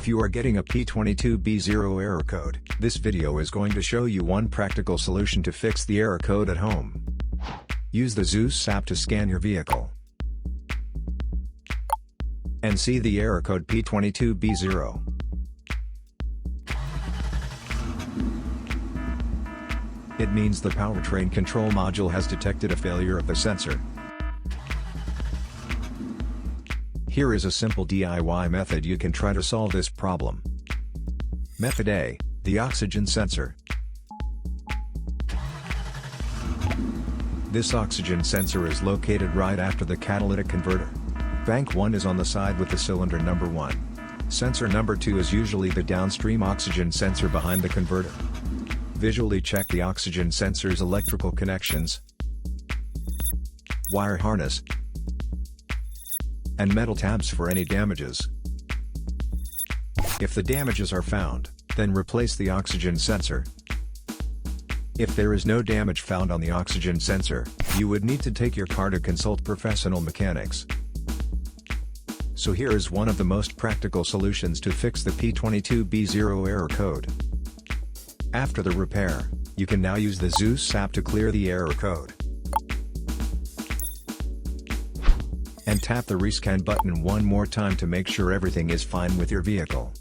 If you are getting a P22B0 error code, this video is going to show you one practical solution to fix the error code at home. Use the Zeus app to scan your vehicle and see the error code P22B0. It means the powertrain control module has detected a failure of the sensor. Here is a simple DIY method you can try to solve this problem. Method A, the oxygen sensor. This oxygen sensor is located right after the catalytic converter. Bank 1 is on the side with the cylinder number 1. Sensor number 2 is usually the downstream oxygen sensor behind the converter. Visually check the oxygen sensor's electrical connections, wire harness, and metal tabs for any damages. If the damages are found, then replace the oxygen sensor. If there is no damage found on the oxygen sensor, you would need to take your car to consult professional mechanics. So here is one of the most practical solutions to fix the P22B0 error code. After the repair, you can now use the Zeus app to clear the error code. And tap the rescan button one more time to make sure everything is fine with your vehicle.